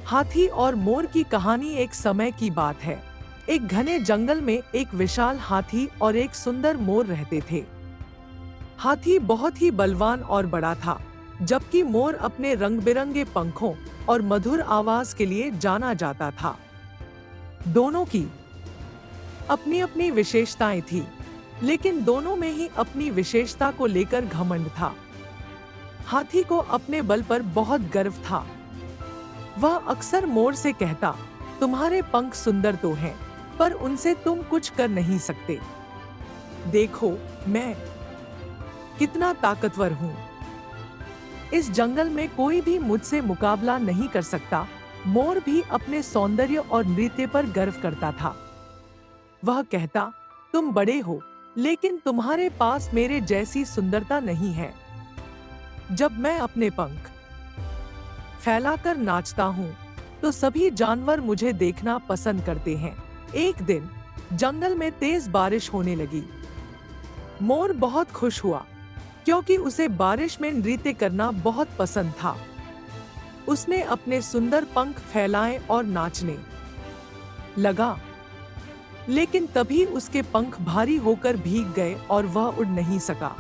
हाथी और मोर की कहानी एक समय की बात है। एक घने जंगल में एक विशाल हाथी और एक सुंदर मोर रहते थे। हाथी बहुत ही बलवान और बड़ा था, जबकि मोर अपने रंग बिरंगे पंखों और मधुर आवाज के लिए जाना जाता था। दोनों की अपनी अपनी विशेषताएं थी, लेकिन दोनों में ही अपनी विशेषता को लेकर घमंड था। हाथी को अपने बल पर बहुत गर्व था। वह अक्सर मोर से कहता, तुम्हारे पंख सुंदर तो हैं, पर उनसे तुम कुछ कर नहीं सकते। देखो, मैं कितना ताकतवर हूँ। इस जंगल में कोई भी मुझसे मुकाबला नहीं कर सकता। मोर भी अपने सौंदर्य और नृत्य पर गर्व करता था। वह कहता, तुम बड़े हो, लेकिन तुम्हारे पास मेरे जैसी सुंदरता नहीं है। जब मैं अपने पंख फैलाकर नाचता हूँ, तो सभी जानवर मुझे देखना पसंद करते हैं। एक दिन जंगल में तेज बारिश होने लगी। मोर बहुत खुश हुआ, क्योंकि उसे बारिश में नृत्य करना बहुत पसंद था। उसने अपने सुंदर पंख फैलाए और नाचने लगा, लेकिन तभी उसके पंख भारी होकर भीग गए और वह उड़ नहीं सका।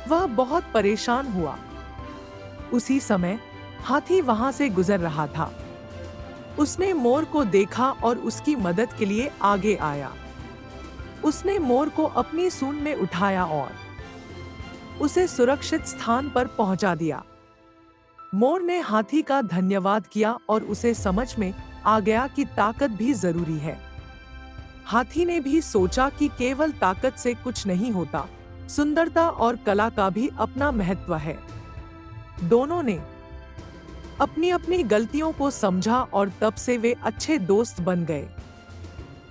वह बहुत परेशान हुआ। उसी समय हाथी वहां से गुजर रहा था। उसने मोर को देखा और उसकी मदद के लिए आगे आया। उसने मोर को अपनी सूंड में उठाया और उसे सुरक्षित स्थान पर पहुंचा दिया। मोर ने हाथी का धन्यवाद किया और उसे समझ में आ गया कि ताकत भी जरूरी है। हाथी ने भी सोचा कि केवल ताकत से कुछ नहीं होता, सुंदरता और कला का भी अपना महत्व है। दोनों ने अपनी अपनी गलतियों को समझा और तब से वे अच्छे दोस्त बन गए।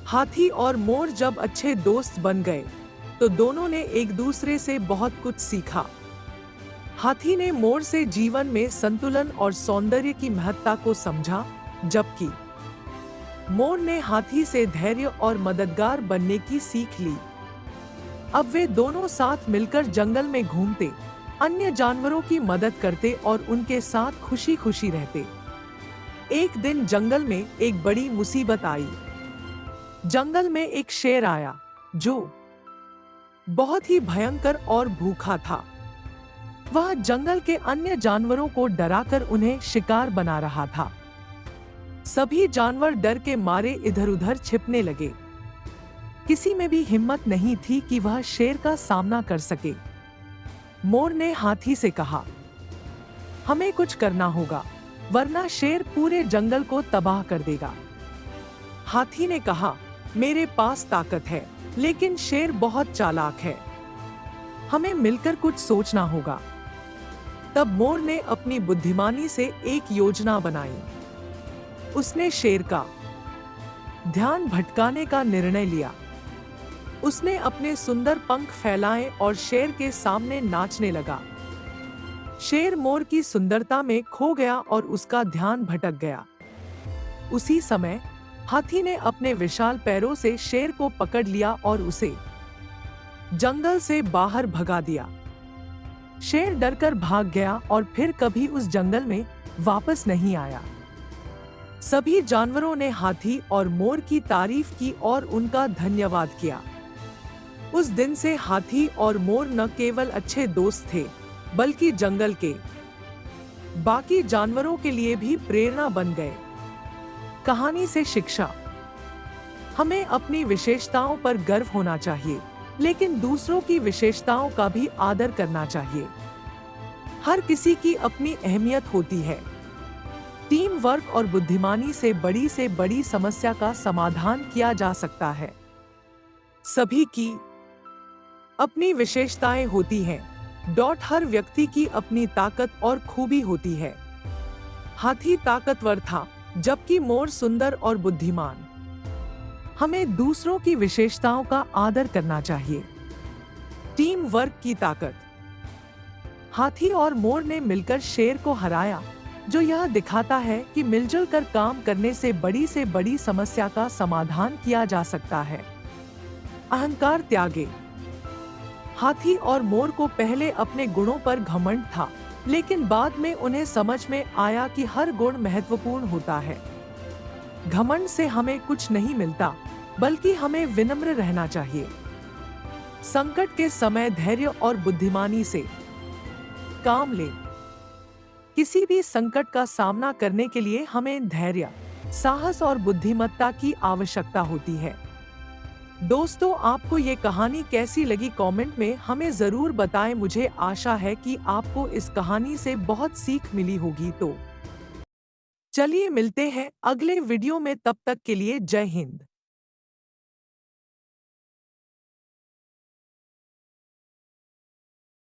हाथी और मोर जब अच्छे दोस्त बन गए, तो दोनों ने एक दूसरे से बहुत कुछ सीखा। हाथी ने मोर से जीवन में संतुलन और सौंदर्य की महत्ता को समझा, जबकि मोर ने हाथी से धैर्य और मददगार बनने की सीख ली। अब वे दोनों साथ मिलकर जंगल में घूमते, अन्य जानवरों की मदद करते और उनके साथ खुशी खुशी रहते। एक दिन जंगल में एक बड़ी मुसीबत आई। जंगल में एक शेर आया, जो बहुत ही भयंकर और भूखा था। वह जंगल के अन्य जानवरों को डराकर उन्हें शिकार बना रहा था। सभी जानवर डर के मारे इधर उधर छिपने लगे। किसी में भी हिम्मत नहीं थी कि वह शेर का सामना कर सके। मोर ने हाथी से कहा, हमें कुछ करना होगा, वरना शेर पूरे जंगल को तबाह कर देगा। हाथी ने कहा, मेरे पास ताकत है, लेकिन शेर बहुत चालाक है। हमें मिलकर कुछ सोचना होगा। तब मोर ने अपनी बुद्धिमानी से एक योजना बनाई। उसने शेर का ध्यान भटकाने का निर्णय लिया। उसने अपने सुंदर पंख फैलाए और शेर के सामने नाचने लगा। शेर मोर की सुंदरता में खो गया और उसका ध्यान भटक गया। उसी समय हाथी ने अपने विशाल पैरों से शेर को पकड़ लिया और उसे जंगल से बाहर भगा दिया। शेर डरकर भाग गया और फिर कभी उस जंगल में वापस नहीं आया। सभी जानवरों ने हाथी और मोर की तारीफ की और उनका धन्यवाद किया। उस दिन से हाथी और मोर न केवल अच्छे दोस्त थे, बल्कि जंगल के बाकी जानवरों के लिए भी प्रेरणा बन गए। कहानी से शिक्षा: हमें अपनी विशेषताओं पर गर्व होना चाहिए, लेकिन दूसरों की विशेषताओं का भी आदर करना चाहिए। हर किसी की अपनी अहमियत होती है। टीम वर्क और बुद्धिमानी से बड़ी समस्या का समाधान किया जा सकता है। सभी की अपनी विशेषताएं होती हैं। हर व्यक्ति की अपनी ताकत और खूबी होती है। हाथी ताकतवर था, जबकि मोर सुंदर और बुद्धिमान। हमें दूसरों की विशेषताओं का आदर करना चाहिए। टीम वर्क की ताकत: हाथी और मोर ने मिलकर शेर को हराया, जो यह दिखाता है कि मिलजुल कर काम करने से बड़ी समस्या का समाधान किया जा सकता है। अहंकार त्यागे: हाथी और मोर को पहले अपने गुणों पर घमंड था, लेकिन बाद में उन्हें समझ में आया कि हर गुण महत्वपूर्ण होता है। घमंड से हमें कुछ नहीं मिलता, बल्कि हमें विनम्र रहना चाहिए। संकट के समय धैर्य और बुद्धिमानी से काम लें। किसी भी संकट का सामना करने के लिए हमें धैर्य, साहस और बुद्धिमत्ता की आवश्यकता होती है। दोस्तों, आपको ये कहानी कैसी लगी कमेंट में हमें जरूर बताएं। मुझे आशा है कि आपको इस कहानी से बहुत सीख मिली होगी। तो चलिए मिलते हैं अगले वीडियो में, तब तक के लिए जय हिंद।